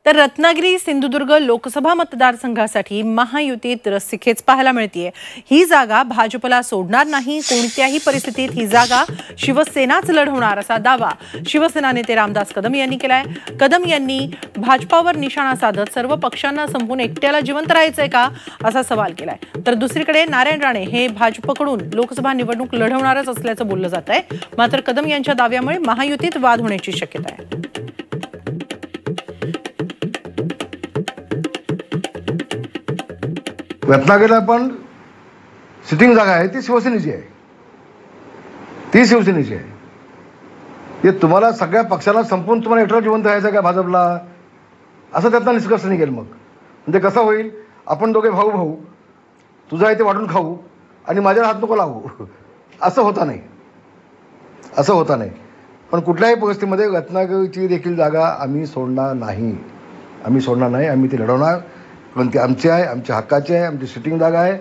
तर रत्नागिरी सिंधुदुर्ग लोकसभा मतदारसंघासाठी महायुतीत रस्सीखेच पाहायला मिळतेय। ही जागा भाजपला सोडणार नाही, कोणत्याही परिस्थितीत ही जागा शिवसेनाच लढवणार असा दावा शिवसेना नेते रामदास कदम यांनी केलाय। कदम यांनी भाजपावर निशाणा साधत सर्व पक्षांना संपून एकट्याला जिवंत राहायचंय का असा सवाल केलाय। तर दुसरीकडे नारायण राणे हे भाजपकडून लोकसभा निवडणूक लढवणारच असल्याचं बोललं जात आहे। मात्र कदम यांच्या दाव्यामुळे महायुतीत वाद होण्याची शक्यता आहे। रत्नागिरीला पण सिटिंग जागा आहे ती शिवसेनेची आहे, ती शिवसेनेची आहे। हे तुम्हाला सगळ्या पक्षाला संपून तुम्हाला एकटा जिवंत राहायचं का भाजपला, असं त्यातनं निष्कर्ष निघेल। मग म्हणजे कसं होईल, आपण दोघे भाऊ भाऊ, तुझा आहे ते वाटून खाऊ आणि माझ्याला हात नको लावू, असं होता नाही, असं होता नाही। पण कुठल्याही परिस्थितीमध्ये रत्नागिरीची देखील जागा आम्ही सोडणार नाही, आम्ही सोडणार नाही, आम्ही ती लढवणार। पण ती आमची आहे, आमच्या हक्काची आहे, आमची सिटिंग जागा आहे।